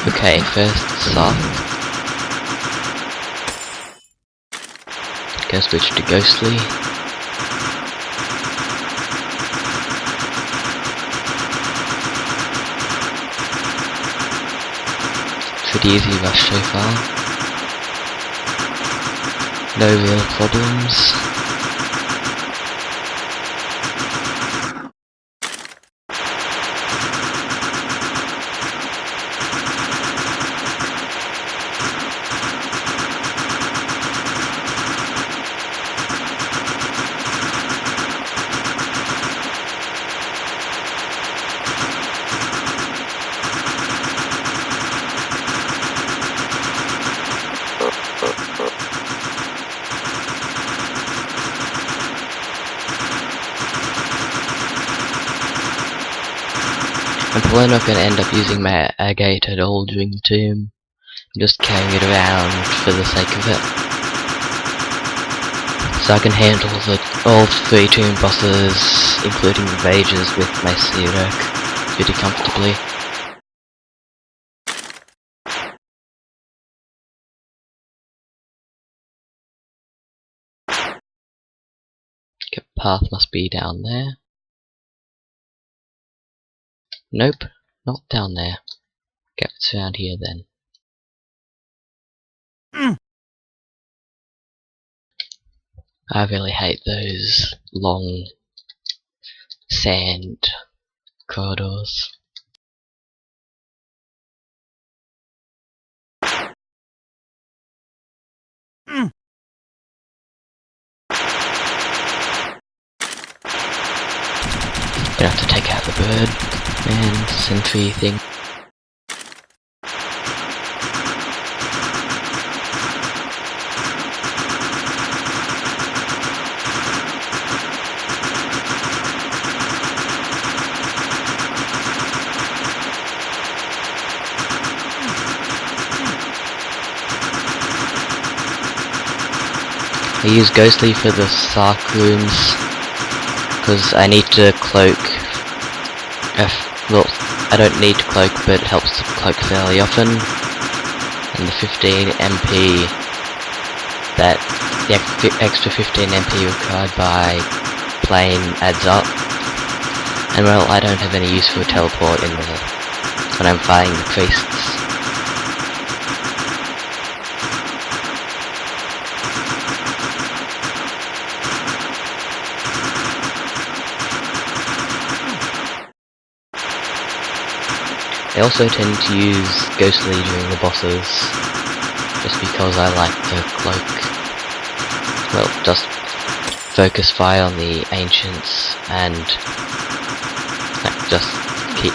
Okay, first sock. Go switch to ghostly. Pretty easy rush so far. No real problems. I'm probably not going to end up using my agate at all during the tomb. I'm just carrying it around for the sake of it. So I can handle all 3 tomb bosses, including the rages, with my Seerok pretty comfortably. Okay, path must be down there. Nope, not down there. Okay, it's around here then. I really hate those long sand corridors. Gonna have to take out the bird and sentry thing. I use Ghostly for the Sark rooms because I need to cloak. Well, I don't need to cloak, but it helps to cloak fairly often. And the 15 MP, the extra 15 MP required by plane adds up. And well, I don't have any use for a teleport when I'm fighting the priests. I also tend to use Ghostly during the bosses, just because I like to cloak. Well, just focus fire on the ancients and just keep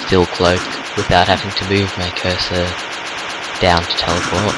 still cloak without having to move my cursor down to teleport.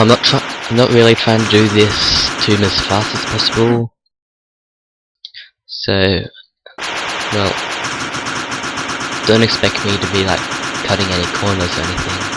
I'm not really trying to do this tomb as fast as possible. So, well, don't expect me to be like cutting any corners or anything.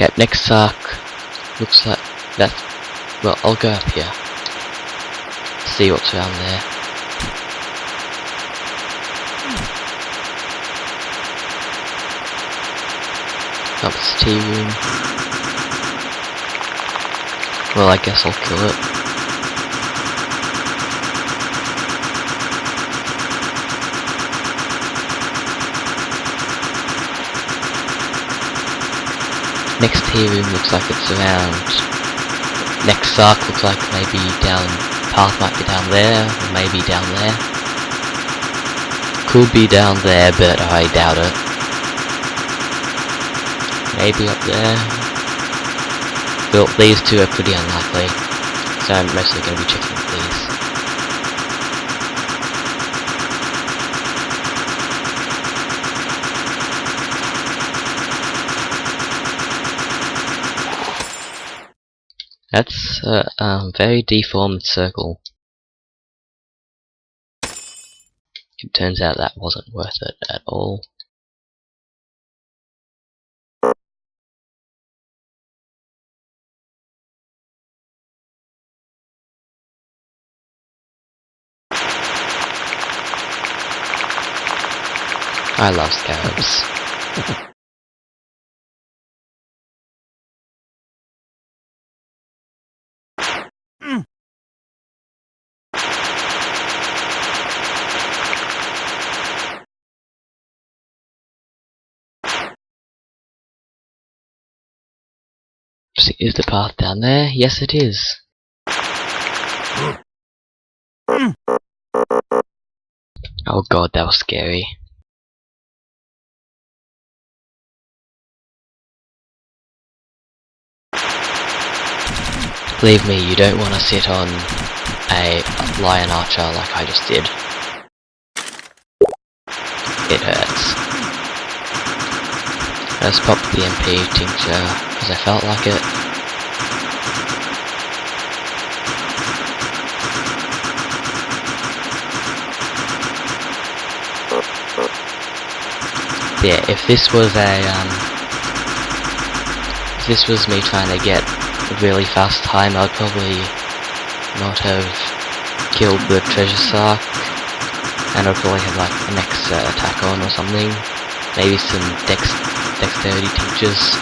Okay, next arc looks like that. Well, I'll go up here. See what's around there. Up this tea room. Well, I guess I'll kill it. Next tea room looks like it's around. Next arc looks like maybe down. Path might be down there, or maybe down there. Could be down there, but I doubt it. Maybe up there. Well, these two are pretty unlikely, so I'm mostly going to be checking these. That's a very deformed circle. It turns out that wasn't worth it at all. I love scarabs. Is the path down there? Yes, it is. Oh god, that was scary. Believe me, you don't want to sit on a lion archer like I just did. It hurts. I just popped the MP tincture because I felt like it. Yeah, if this was me trying to get a really fast time, I'd probably not have killed the treasure sark, and I'd probably have like an extra attack on or something. Maybe some dexterity tinctures.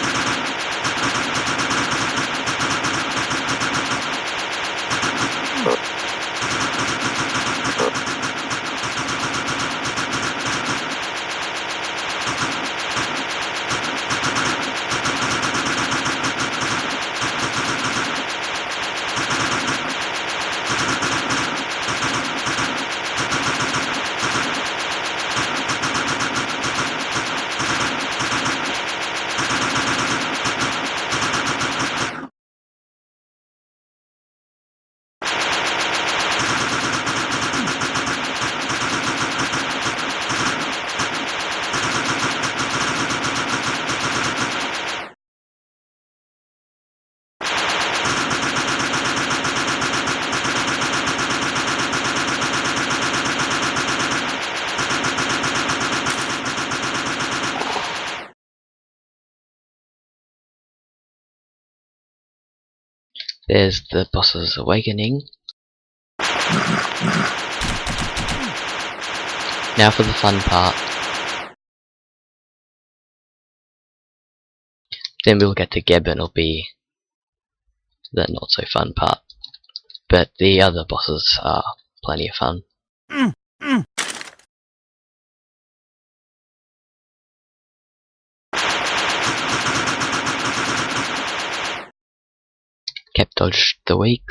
There's the boss's awakening. Now for the fun part. Then we'll get to Geb and it'll be the not so fun part. But the other bosses are plenty of fun. Kept dodged the weak.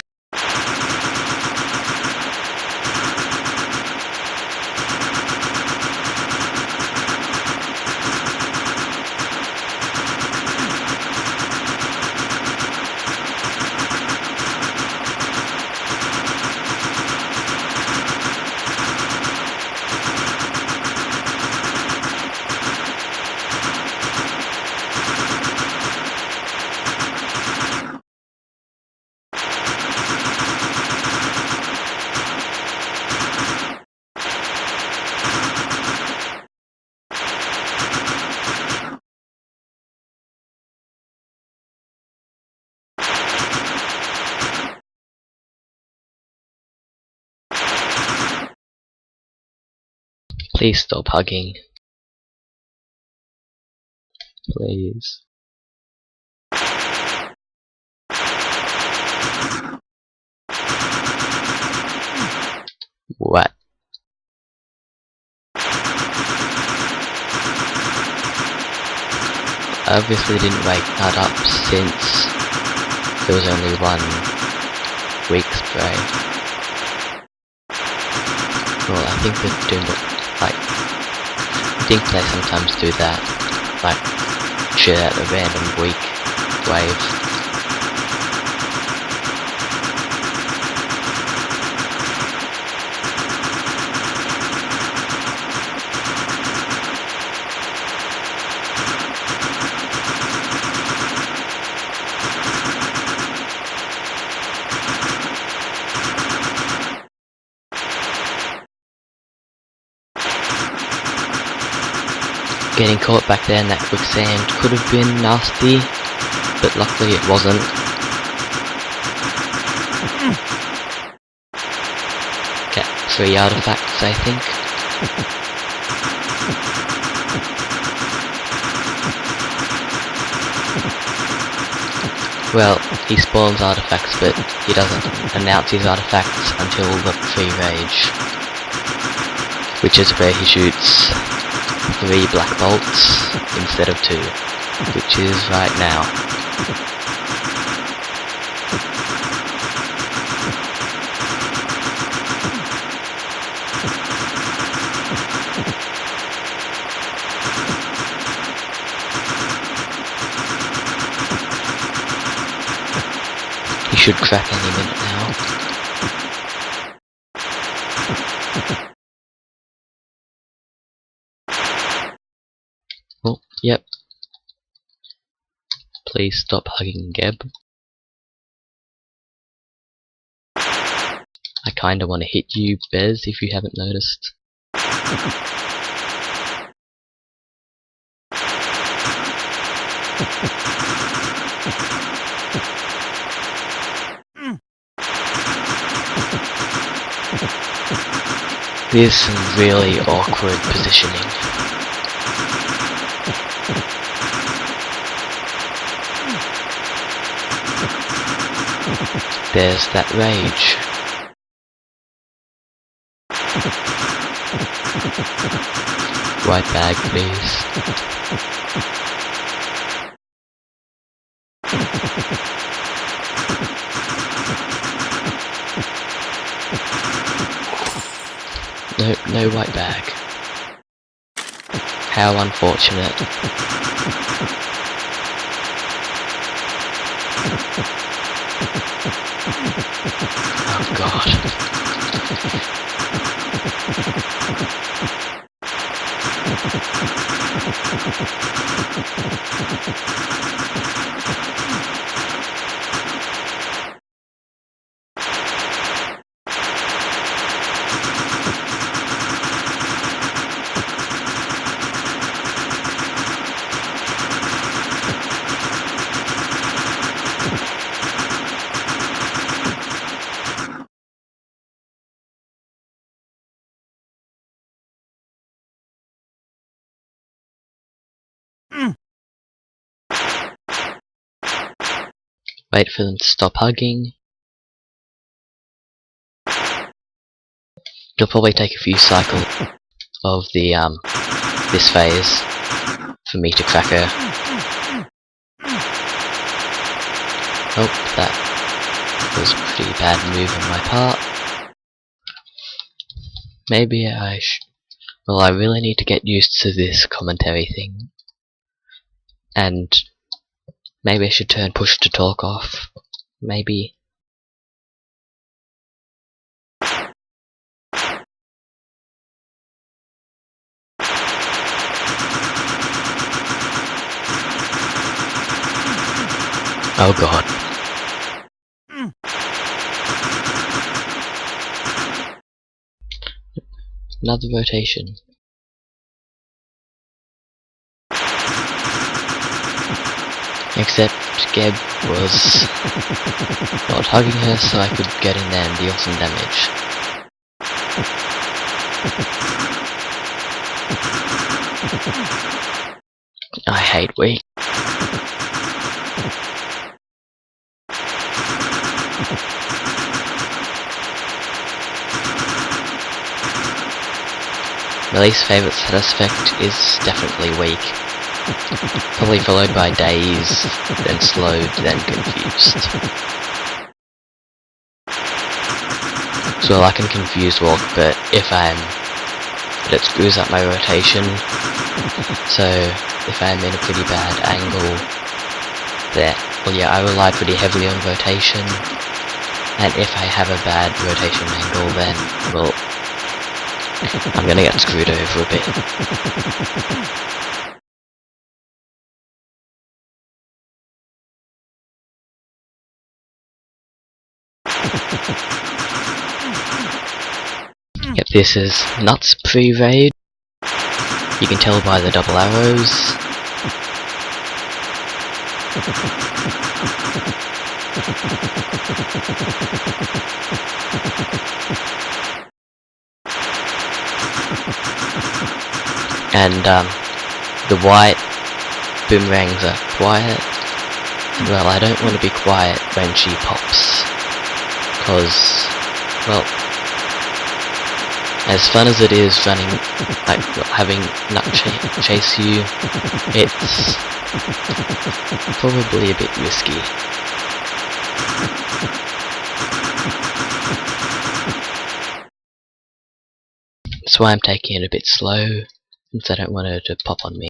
Please stop hugging. Please. What? I obviously didn't wake that up since there was only 1 week spray. Well, I think they're doing it, like, I think they sometimes do that, like, shit out a random week wave. Getting caught back there in that quicksand could have been nasty, but luckily it wasn't. Get 3 artifacts, I think. Well, he spawns artifacts, but he doesn't announce his artifacts until the free rage, which is where he shoots 3 black bolts instead of 2, which is right now. He should crack any minute now. Oh, yep. Please stop hugging Geb. I kinda wanna hit you, Bez, if you haven't noticed. There's some really awkward positioning. There's that rage. White bag, please. No white bag. How unfortunate. Oh god. Wait for them to stop hugging. It'll probably take a few cycles of the this phase for me to crack her. Oh, that was a pretty bad move on my part. Maybe well, I really need to get used to this commentary thing. And maybe I should turn push to talk off. Maybe. Oh god. Another rotation. Except Geb was not hugging her, so I could get in there and deal some damage. I hate weak. My least favourite status effect is definitely weak. Probably followed by dazed, then slowed, then confused. So I can confuse walk, but it screws up my rotation. So if I'm in a pretty bad angle, I rely pretty heavily on rotation. And if I have a bad rotation angle, then, well, I'm gonna get screwed over a bit. Yep, this is Nuts pre-raid. You can tell by the double arrows. And the white boomerangs are quiet. Well, I don't want to be quiet when she pops, cause, well, as fun as it is running, like having Nut chase you, it's probably a bit risky. That's why I'm taking it a bit slow, since I don't want her to pop on me.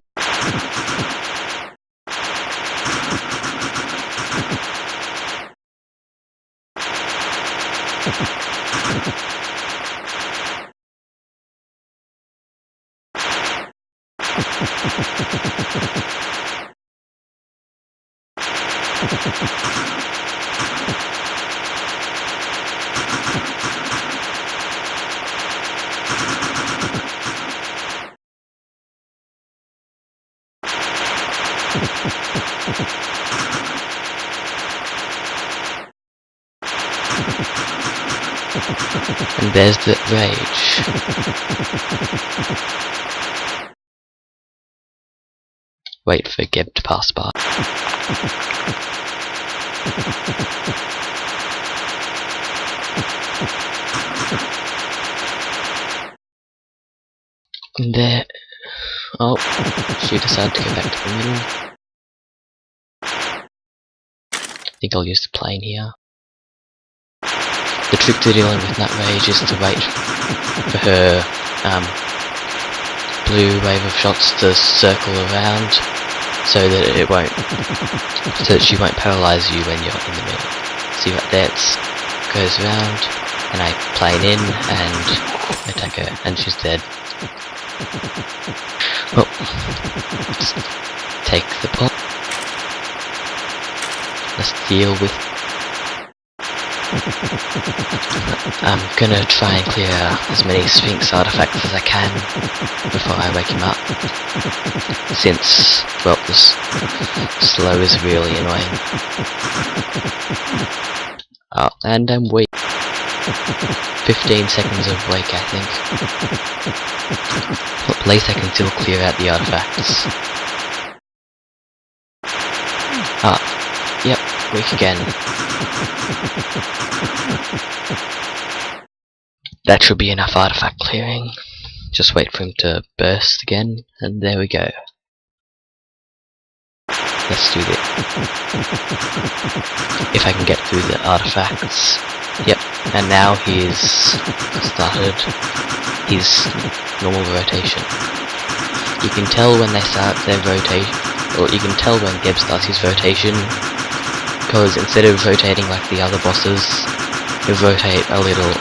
And there's the rage. Wait for Geb to pass by. And there... Oh, she decided to go back to the middle. I think I'll use the plane here. The trick to dealing with Nut Rage is to wait for her blue wave of shots to circle around so that she won't paralyze you when you're in the middle. See right there, it goes around, and I plane in and attack her, and she's dead. Well, just take the pot. Let's deal with... I'm gonna try and clear as many Sphinx artifacts as I can before I wake him up, since, well, the slow is really annoying. Oh, and I'm weak. 15 seconds of wake, I think. At least I can still clear out the artifacts. Ah, yep, weak again. That should be enough artifact clearing. Just wait for him to burst again, and there we go. Let's do this. If I can get through the artifacts. Yep, and now he's started his normal rotation. You can tell when they start their rotation, or you can tell when Geb starts his rotation, because instead of rotating like the other bosses, he'll rotate a little,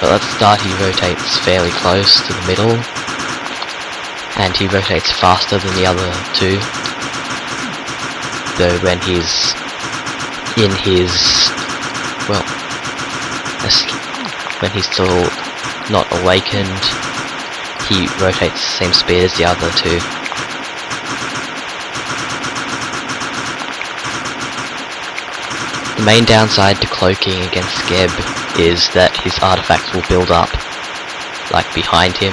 but at the start he rotates fairly close to the middle, and he rotates faster than the other two, though when he's in his, well, when he's still not awakened, he rotates the same speed as the other two. The main downside to cloaking against Geb is that his artifacts will build up, like behind him,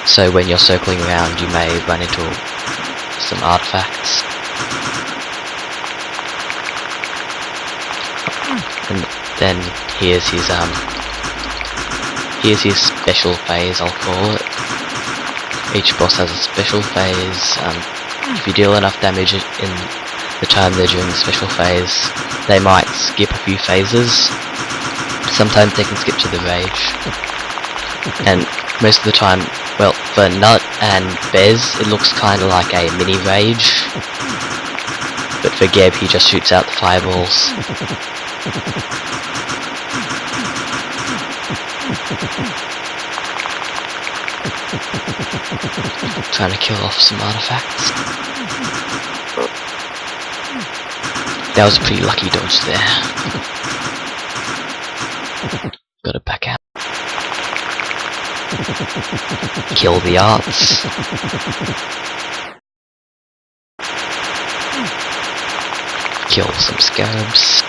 So when you're circling around, you may run into some artifacts. And then here's his special phase, I'll call it. Each boss has a special phase. If you deal enough damage in the time they're doing the special phase, they might skip a few phases. Sometimes they can skip to the rage. And most of the time, well, for Nut and Bez, it looks kinda like a mini rage. But for Geb, he just shoots out the fireballs. Trying to kill off some artifacts. That was a pretty lucky dodge there. Gotta back out. Kill the arts. Kill some scarabs.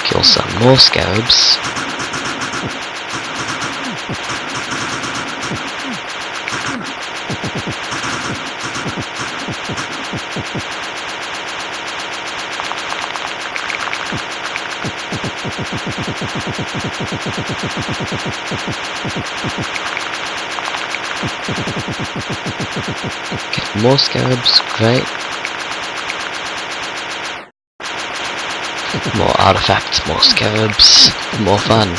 Kill some more scarabs. Get more scarabs, great. More artifacts, more scarabs, more fun.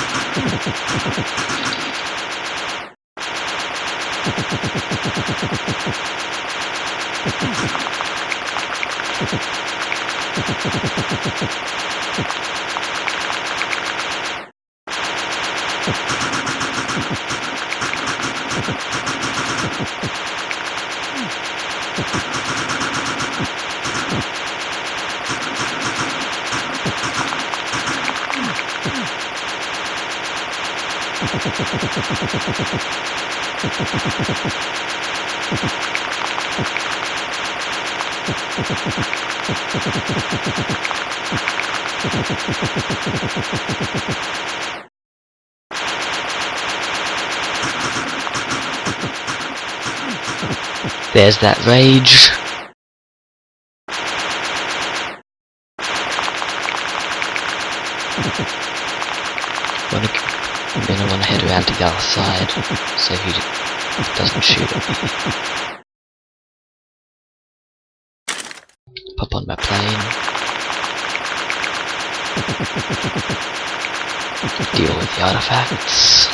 There's that rage. Then I want to head around to the other side so he doesn't shoot at me. Pop on my plane. Deal with the artifacts.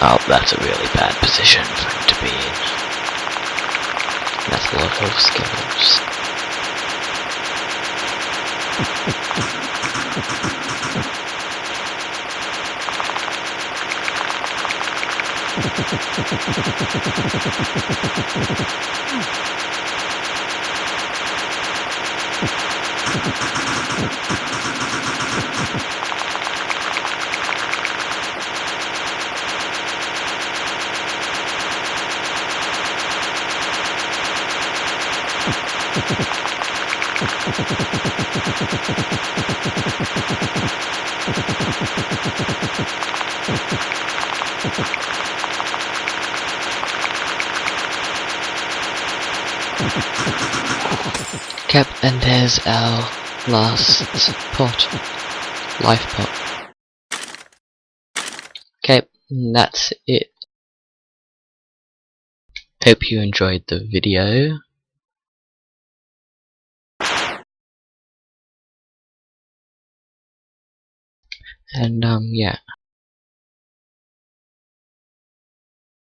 Oh, that's a really bad position for him to be in. That's a lot of skills. Yep, and there's our last pot. Life pot. Okay, that's it. Hope you enjoyed the video. And yeah.